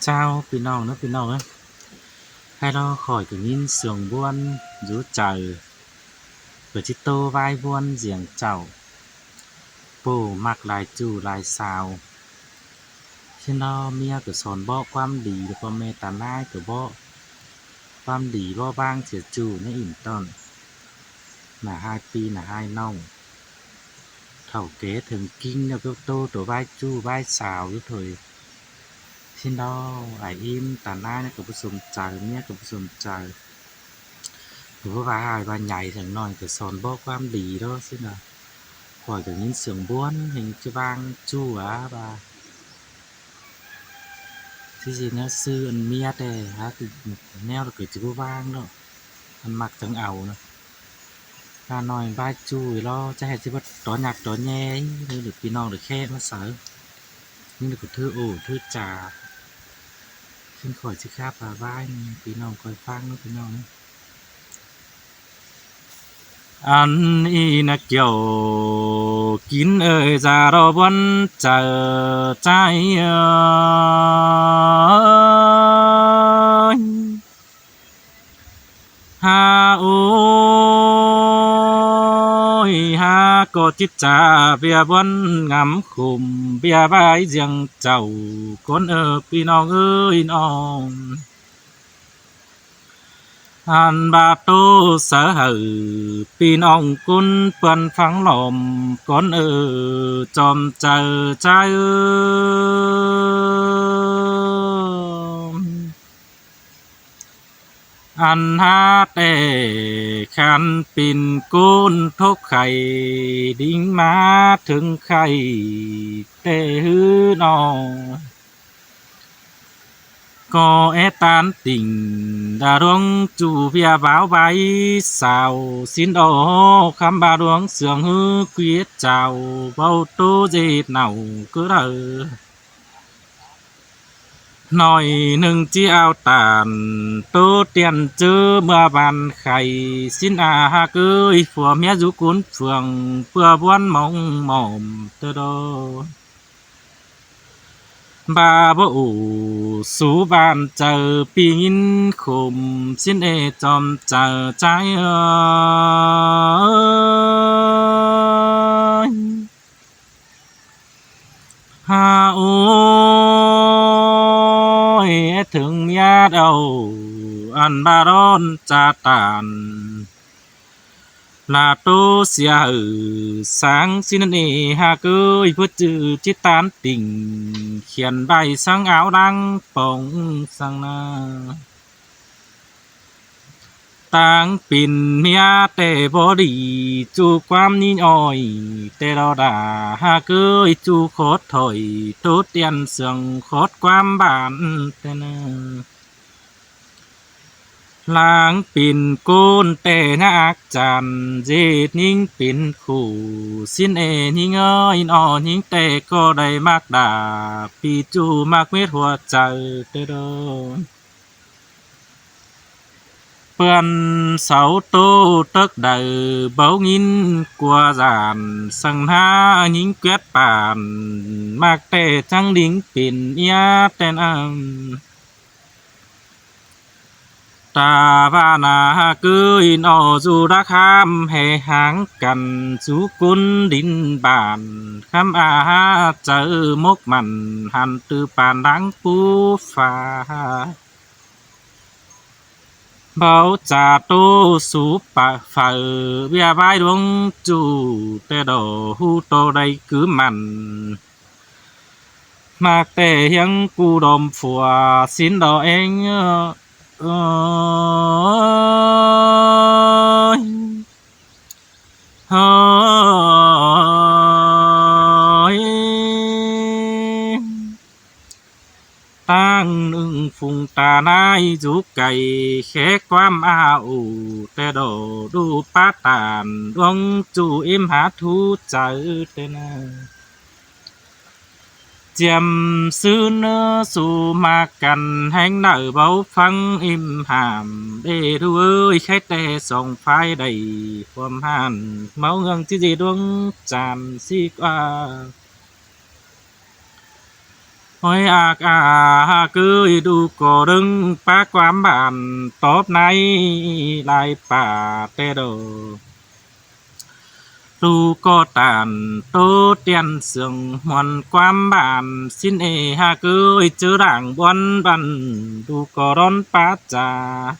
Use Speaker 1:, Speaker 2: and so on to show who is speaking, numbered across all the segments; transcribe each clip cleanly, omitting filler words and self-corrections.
Speaker 1: เจ้าพี่น้องนะพี่น้องเอ้ยให้เราคอยก็ยินเสียงบ้วนอยู่ใจเปิดสิโตวายบ้วนเสียงเจ้าปู่มักหลายจู่หลายสาวพี่น้องเมียก็สอนบอกความดีแล้วก็แม่ตานายก็บอกความดีบ่บางเสียจู่ในอิ่มต้นหน้า5ปีหน้า5น้องเฒ่าเก๋ถึงกิ้งแล้วก็โตตัววายจู่วายสาวอยู่เถยพี่น้องไอ้อิ่มตานายเนี่ยก็บ่สนใจเมียก็บ่สนใจหรือว่าอ้ายว่าใหญ่จังน้อยก็สอนบอกความดีเด้อซินะข้อยก็ยินเสียงบ้วนเห็นจะวางจู่ว่าที่สิแนวซื้ออันเมียแต่หาคือแนวก็สิบ่วางเนาะมันมักจังเอานะถ้าน้อยบายจู่รอจะให้สิว่าตอหยักตอแยหรือพี่น้องหรือแค่มาเสอนี่ก็ถือโอ้ถือจาซึ่งข้อยสิคาบว่าบ้านพี่น้องคอยฟังเนาะพี่น้องนะอันอีนักเกี่ยวกินจารอบวันเจอใจหาโอ้ยหาก็จิตจาเบียบวันงำคุมเบียบายเจียงเจ้าคนพี่น้องเอ้ยน้องอันบาโตสะหือพี่น้องกุนเปิ้นฟังลมก่อนจอมเจอใจอันหาแต่คันปิ่นกุนทกไข่ดิ่งมาถึงไข่แต่หือนอก็ตานติ่งดาดวงจูเพียบ่าวใบสาวสินโอคำบาดวงเสืองฮือเกวียดเจ้าเว้าโตเจ็ดเน่าก็เด้อหน่อยหนึ่งจีเอาตานโตเตียนเจอเมื่อบานไข่สินอาหาเกยผัวเมียอยู่กุนเฟืองเพื่อบ้วนมองหม่อมเตอโดบาบ่อูสู่บ้านเจอปีนคุมสินจอมเจอใจหาโอ้ยถึงญาติเอาอันบาร้อนจาตานลาโตเสียสังสินหาเกยเพื่อจือจิตานติ่งเขียนใบสังเอาดังปองสังนาต่างปิ่นเมียแต่บ่ดีจูความนิอ้อยแต่เราด่าหาเกยจูโคตรถอยตุเตียนเสืองโคตรความบานแต่นาลางปิ่นกูนแต่นักจันเจดนิ่งปิ่นคู่สินนิ่งนอนิ่งแต่ก็ได้มากดาปีจูมากเม็ดหัวใจเตโดเปื้อนเสาโตตึกเดือเบางินกว่าจานสังหานิ่งเกวียดป่านมากแต่จังดิ่งปิ่นยาแต่นตาบานาเกยนอจูราคามให้หางกันสุกุลดินบานคำอาเจอมกมันหันตือปานดังปูฟ้าเบาจาโตสูปะเฝ่อเบียบายดวงจูแต่ดอหูโตได้คือมันมากแต่ยังกูดมฝัวสินดอเองตั้งหนึ่งฟุงตานายจุกไก่แค่ความอาอูแต่ดอดูปาตานดวงจูอิมหาทูใจแต่นาเจียมซื้อเนื้อสู่มากันแห่งเนอเบาฟังอิมหามเด้ดูเอ้ยแค่แต่ส่องไฟได้ความหันเมาเงืองที่จีดวงจานสีกว่า Ôi cứ đu cổ đừng bá quám bản tốt này lại bà tê đồ đu có tàn tô tiền sương hoàn quám bản xin cứ chữ đảng buôn văn đu có đón bá trà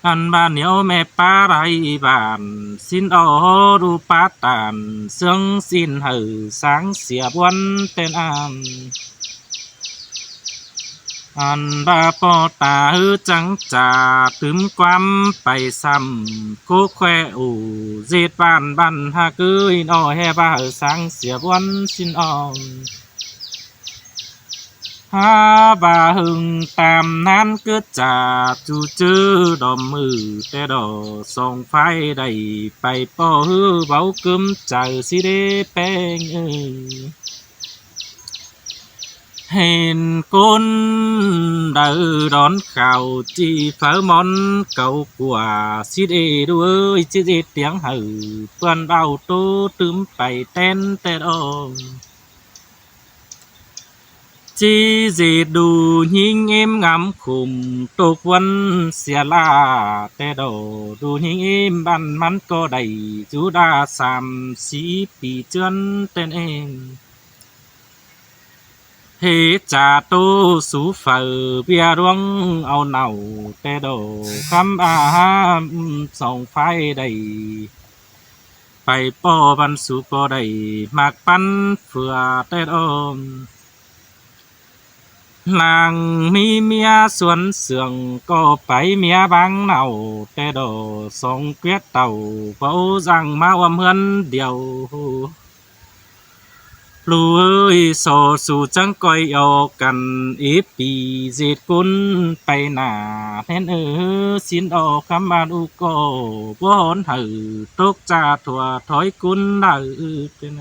Speaker 1: anh bà nếu mẹ bá rai bản xin đu bá tàn sương xin hử sáng xỉa buôn tên an anh ba po tà hư trắng trà tướm quam bay xăm cố khoe ủ dệt ban ha cứ in o he ba sáng xỉa buôn xin on ha bà hưng tam nan cứ trà chu chư đòm mừ tê đò song phai đầy bay po hư báo cơm chờ si đê beng ơi hèn côn đỡ đón khảo chỉ phở món cầu của xí đề đuôi chỉ dệt tiếng hử quan bao tô tướm bảy ten tê đô chỉ dệt đủ nhinh em ngắm khùng tục quân xìa la tê đô đủ nhinh em ban mắn có đầy chú đa sàm xí bì chân tên em hê trà tô sú phở bia ruộng ao nầu tê đồ khăm sòng phai đầy phải po văn sú po đầy mạc pan phừa tê đồ làng mi mía xuân sương có phải mía băng nào tê đồ song quyết tàu vỗ rằng mau hơn điều lù ơi sổ sù trắng coi yêu cần ít bị dệt cún bay nà nên xin ô khám ban u cô bố hôn hử tốt cha thua thói cún nở tên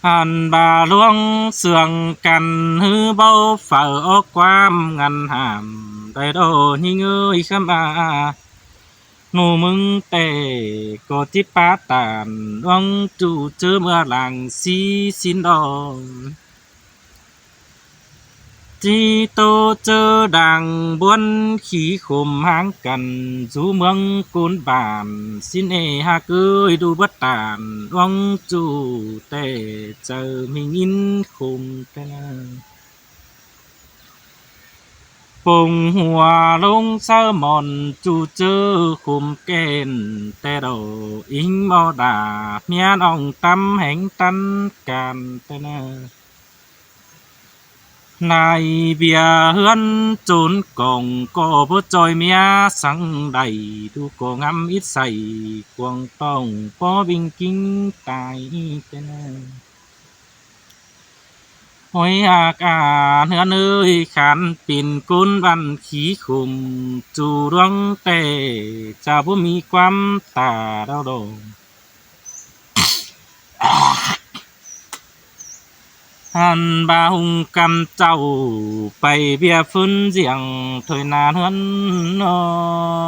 Speaker 1: hàn bà luông sườn cằn hư bao phở ô quam ngăn hàm đầy đồ như ngơi khám nô mừng tề có tiếp bá tàn đoan chủ chớ mưa làng xí xin đò chi tô chớ đàng buôn khí khồm háng cần du mương côn bản xin ha cưới đu bất tàn đoan chủ tề chờ mình in khồm tề bông hoa lông sơ mòn chu chơ khum kèn tê đồ ính mò đà mian ong tâm hẹn tân càn tê nè này bia hươn trốn còng có bớt trôi mía sáng đầy tu có ngắm ít say quăng tông có bình kinh tài tê nè hối hươn ơi khán pin côn văn khí khùng chủ đoan tề cha bố mi quam tà đau đầu hàn ba hùng cầm trâu bày bia phun giềng thôi nàn hơn ôi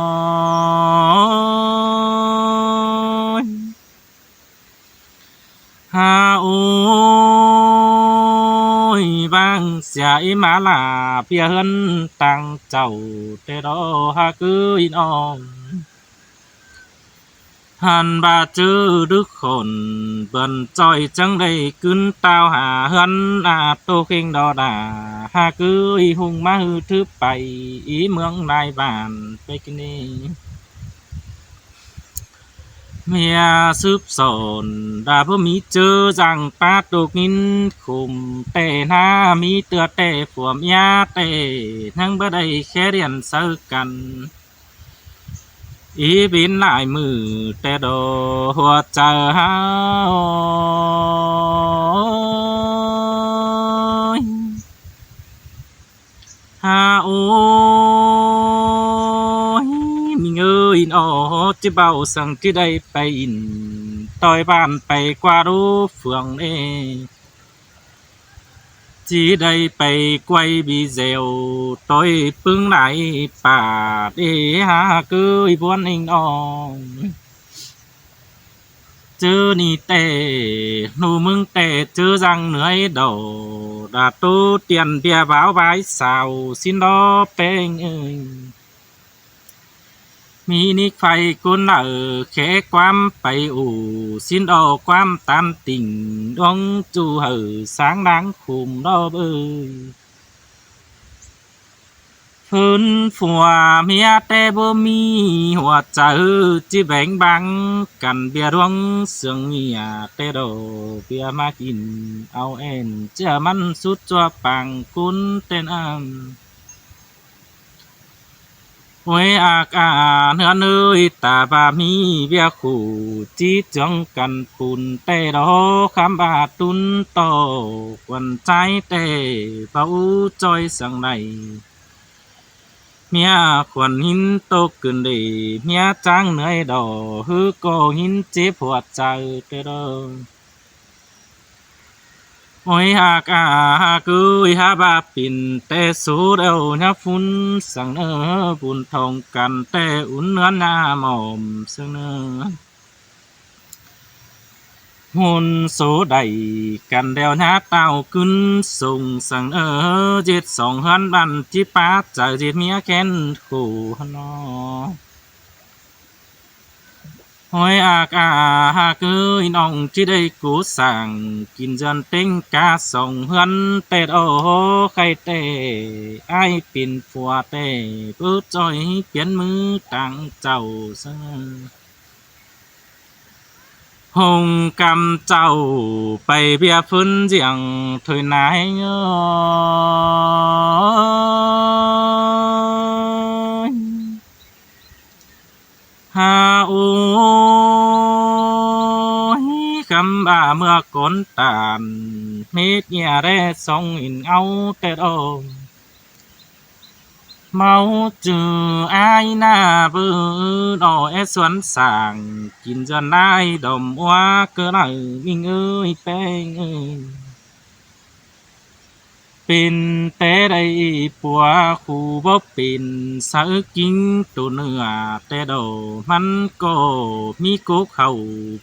Speaker 1: ha ôi vang xài má là bia hơn tăng trâu tê đó ha cứ in on hàn bà chữ đức khổn bần tròi trắng đầy cứng tao hà hân tô khinh đo đà ha cứ y hùng má hư thứ bảy ý mương nai bàn bê kinh mẹ súp sồn đã bố mi chơ rằng bát đột nghìn khủng tệ na mi tựa tệ của mẹ tệ năng bơ đầy khe điện sơ cần ý biến lại mừ tệ đồ hoa chờ ha ôi ha ôi mình ơi nó chỉ bao sang cái đây bay tôi bàn bay qua đô phường này chỉ đây bay quay bị dèo tôi bưng lại bà để ha cứ buôn anh on chớ ni tê nụ mưng tê chớ răng nưỡi đầu đã tu tiền bia báo bái xào xin đó bênh ơiมีนิกไฟกุนแค่ความไปอู่สิ้นออกความตามติ่งดวงจูเหอสางดังคุมรอบพื้นฝัวเมียแต่บ่มีหัวใจจิแบ่งบังกันเบียรวงเสืองเมียแต่ดอเบียมากินเอาเอ็นเจ้ามันสุดจัวปังกุนเต้นหวยอากาเนื้อเนยตาบามีเบียคู่จีจังกันปุ่นแต่ดอคำบาตุนต่อควันใจแต่เป้าจอยสังใดเมียควันหินตกขึ้นได้เมียจังเหนื่อยดอฮือก็หินเจ็บหัวใจแต่ดอโอ้ยหากกุยหาบาปิ่นแต่สูดเอาหน้าฝุ่นสังเนอบุญทองกันแต่อุ่นเนื้อหน้าหมอมสังเนอหุ่นโสใดกันเดวหน้าเต้าขึ้นส่งสังเจ็ดสองหันบันจิปาใจเจ็ดเมียแค้นขู่นอหอยอากกุยน้องที่ได้กูสั่งกินจนเต็งกาส่งเฮือนแต่โอใครแต่ไอ้ปิ่นผัวแต่ปื้อจ้อยเปลี่ยนมือตั้งเจ้าซะหงกำเจ้าไปเบียพื้นเจียงถอยนายหาโอ้ยคำบ่าเมื่อก่อนตานเม็ดเนี่ยได้ส่งอินเอาแต่ดอกเมาจืออายหน้าเบื่อดอแอสวนสางกินจนได้ดมว่าเกินไหนมิงเอ้ยแป้งเอ้ยเป็นแต่ได้ปัวคู่บ่เป็นสักกินตัวเนื้อแต่ดอกมันก็มีกกเข้า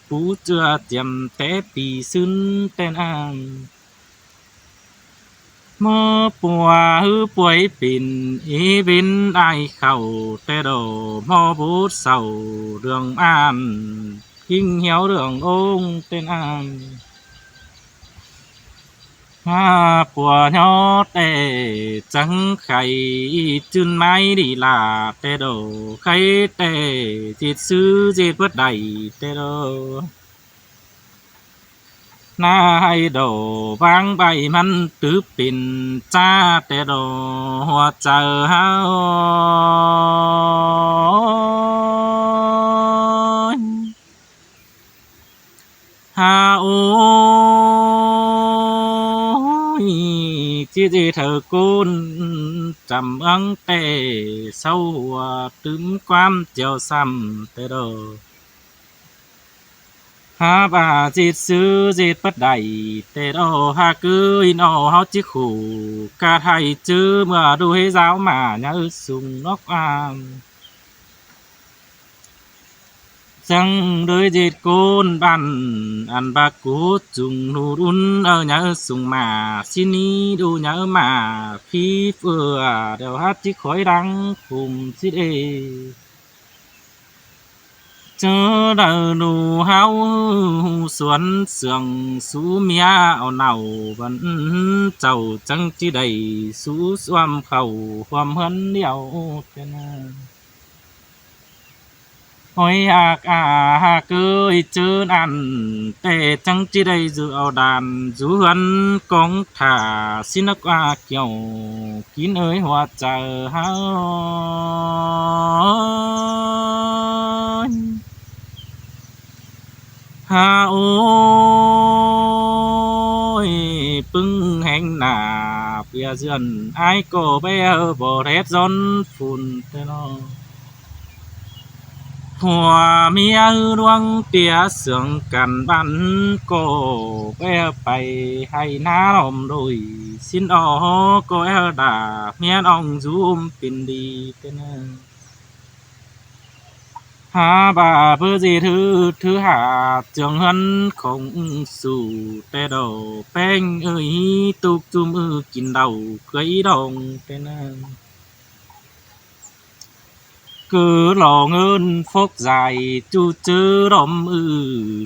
Speaker 1: ปูเจือเจียมแต่ปีซึ้นแต่นางเมื่อปัวหือป่วยเป็นบินได้เข้าแต่ดอกหมอบูดเศร้าเรื่องอ่านยิ่งเหี่ยวเรื่ององค์แต่นางปัวยอแต่จังไข่จุนไม้ดีลาแต่ดอไข่แต่จิตซื้อจิตเบิดใดแต่ดอนายดอบางใบมันตึบเป็นจ้าแต่ดอหัวใจเฮาหาโอจีเธอกุนจำอังแต่เศร้าหัวตึมความเจียวซ้ำแต่ดอหาบาจิตซื้อจิตปัดใดแต่ดอหากือนอเฮาจิขู่กาไทยจื้อเมื่อดูให้สาวมาเนื้อสุงนกอามจังโดยจิตกุนบันอันบากูจุงนูรุนเนื้อสุงมาสินีดูเนื้อมาพี่เฟือเดี๋ยวฮัดจิคอยดังคุมสิเอเจอดาดูเฮาสวนเสืองสูเมียเอาเน่าบันเจ้าจังจิได้สู้สวมเข้าความเฮินเดียวเป็นหอยอากเกยเจออันแต่จังจิได้อยู่เอาดานอยู่หันกองถ่าสินักเกี่ยวกินเอ้ยหัวใจเฮาหาโอ้ยปึ้งแห่งหน้าเปียเจือนไอ้ก็ไปบ่เร็ดจนฝุ่นแต่นอหัวเมียดวงเตียเสืองกันบันก็ไปให้น้าลมโดยสิ้นก็ด่าเมียน้องจุมเป็นดีเป็นห bà bơ gì thứ hạ trường hân không sủ tê đồ beng ơi tục chum kín đầu cưới đồng tên cứ lo ngơn phúc dài chu chư đom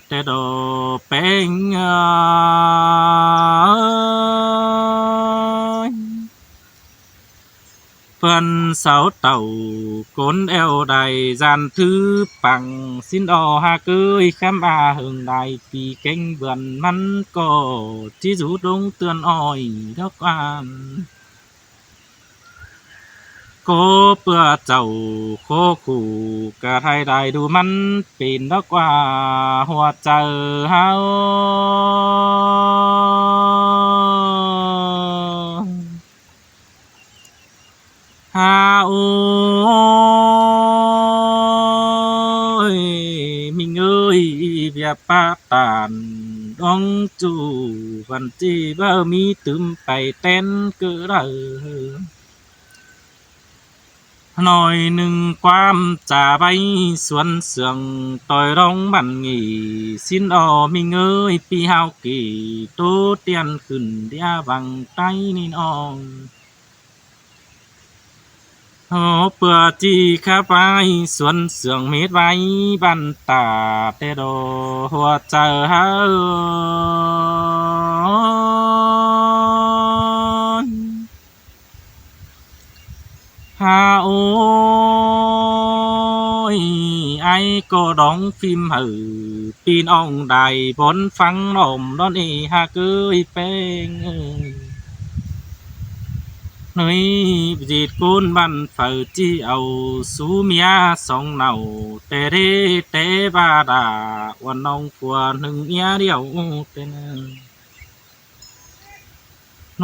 Speaker 1: tê đồ beng ơi phần sáu tàu cốn eo đài gian thứ bằng xin đò ha cưới khám hừng đài vì canh vườn mắn cò chỉ rú đông tươn oi đốc an cô bữa chầu khô khủ cả hai đài đủ mắn pin đốc qua hoa chờ hao ha ôi mình ơi việc ba tàn đong chủ văn chi bơ mi tùm bày tên cỡ đời nói nâng quam trà bay xuân sương tôi đông bản nghỉ xin ở mình ơi pi hao kỳ tô tiền khẩn đĩa bằng tay nên on hô bữa chi khá vai xuân sương mết vai ban tà tê đồ hoa chờ hao ha ôi ai có đóng phim hử pin ông đài bốn phăng nồm đón đi ha cưới beng nơi dịt côn ban phở chi ầu sú mía sông nào tê đê tê ba đà quan ông của nâng nhá điệu tên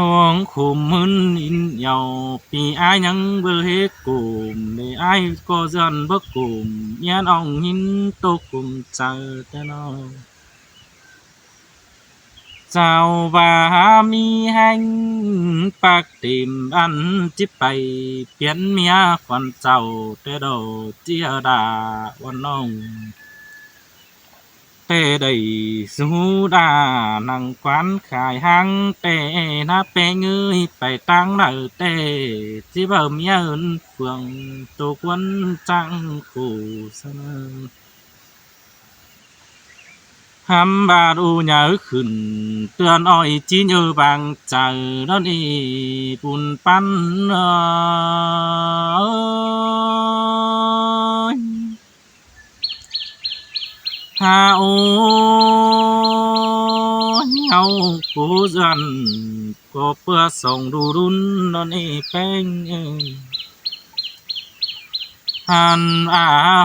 Speaker 1: น้องkhum hơn in nhau vì ai nhăng bơ hết cùng để ai có dân bất cùng nhãn ông hin tô cùng chờ tên nó chào và mi hành bạc tìm ăn chip bay biến mía còn chào tê đồ chia đà quan ông tê đầy du đà năng quán khai hang tê na bê ngươi phải tăng nợ tê chỉ bờ mía ơn phường tổ quân trang khổ sân hàm bà đu nhớ khẩn tươn oi chỉ nhớ bằng chờ đón y bùn pan ơi ha ô nhau cố dần có bữa sông đu đun non e beng han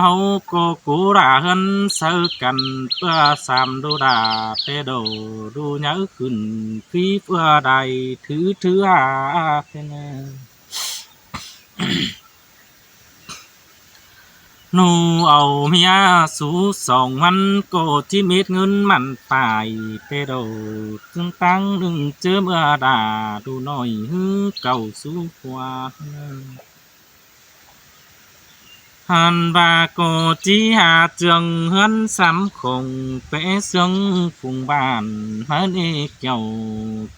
Speaker 1: hậu có cố đà hơn sơ cần bữa sam đu đà tê đồ đu nhớ khẩn khi bữa đài thứ thứ thế nè nu ầu mía sú sòng mắn cô chi mít ngân mặn phải tê đồ tương tăng đừng chớ mưa đà đủ nổi hư cầu sú qua hàn bà cô chi hà trường hơn sắm khổng vẽ xương phùng bàn hơn đi kiểu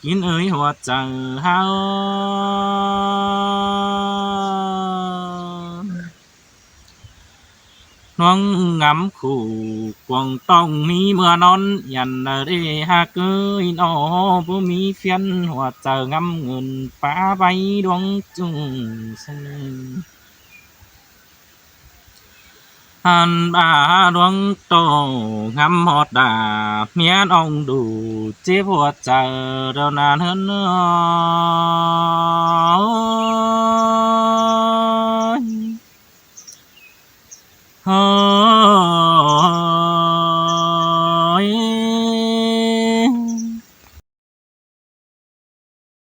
Speaker 1: kín ơi hoa chờ hao noang ngắm khủ quần tông mi mưa non dần ở đây ha cưới nó vô mi phiên hoa chờ ngắm ngân phá bay đoan chung sân hàn bà đoan tổ ngắm hót đà miên ông đủ chế hoa chờ đâu nàn hơn nữa